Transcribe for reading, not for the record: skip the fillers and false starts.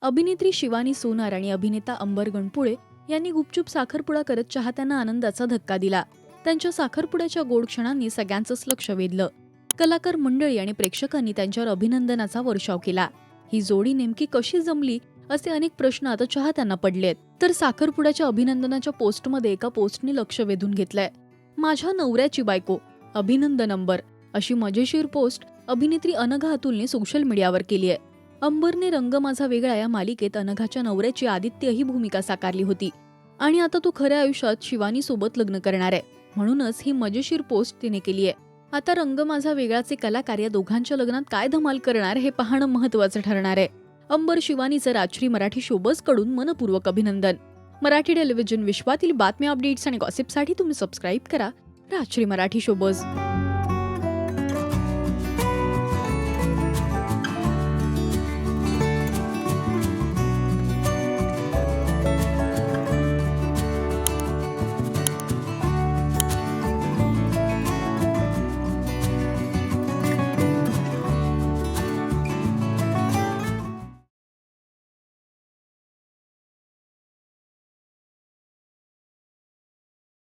अभिनेत्री शिवानी सोनार आणि अभिनेता अंबर गणपुळे यांनी गुपचूप साखरपुडा करत चाहत्यांना आनंदाचा धक्का दिला. त्यांच्या साखरपुड्याच्या गोड क्षणांनी सगळ्यांचंच लक्ष वेधलं. कलाकार मंडळी आणि प्रेक्षकांनी त्यांच्यावर अभिनंदनाचा वर्षाव केला. ही जोडी नेमकी कशी जमली असे अनेक प्रश्न आता चाहत्यांना पडलेत. तर साखरपुड्याच्या अभिनंदनाच्या पोस्टमध्ये एका पोस्टने लक्ष वेधून घेतलंय. माझ्या नवऱ्याची बायको, अभिनंदन अंबर, अशी मजेशीर पोस्ट अभिनेत्री अनघा अतुलने सोशल मीडियावर केली आहे. अंबरने रंग माझा वेगळा या मालिकेत अनघाच्या नवऱ्याची आदित्य ही भूमिका साकारली होती आणि आता तो खऱ्या आयुष्यात शिवानी सोबत लग्न करणार आहे. म्हणूनच ही मजेशीर पोस्ट तिने केली आहे. आता रंग माझा वेगळाचे कलाकार या दोघांच्या लग्नात काय धमाल करणार हे पाहणं महत्त्वाचं ठरणार आहे. अंबर शिवानीचं राजश्री मराठी शोबज कडून मनपूर्वक अभिनंदन. मराठी टेलिव्हिजन विश्वातील बातम्या, अपडेट्स आणि गॉसिपसाठी तुम्ही सबस्क्राईब करा राजश्री मराठी शोबज.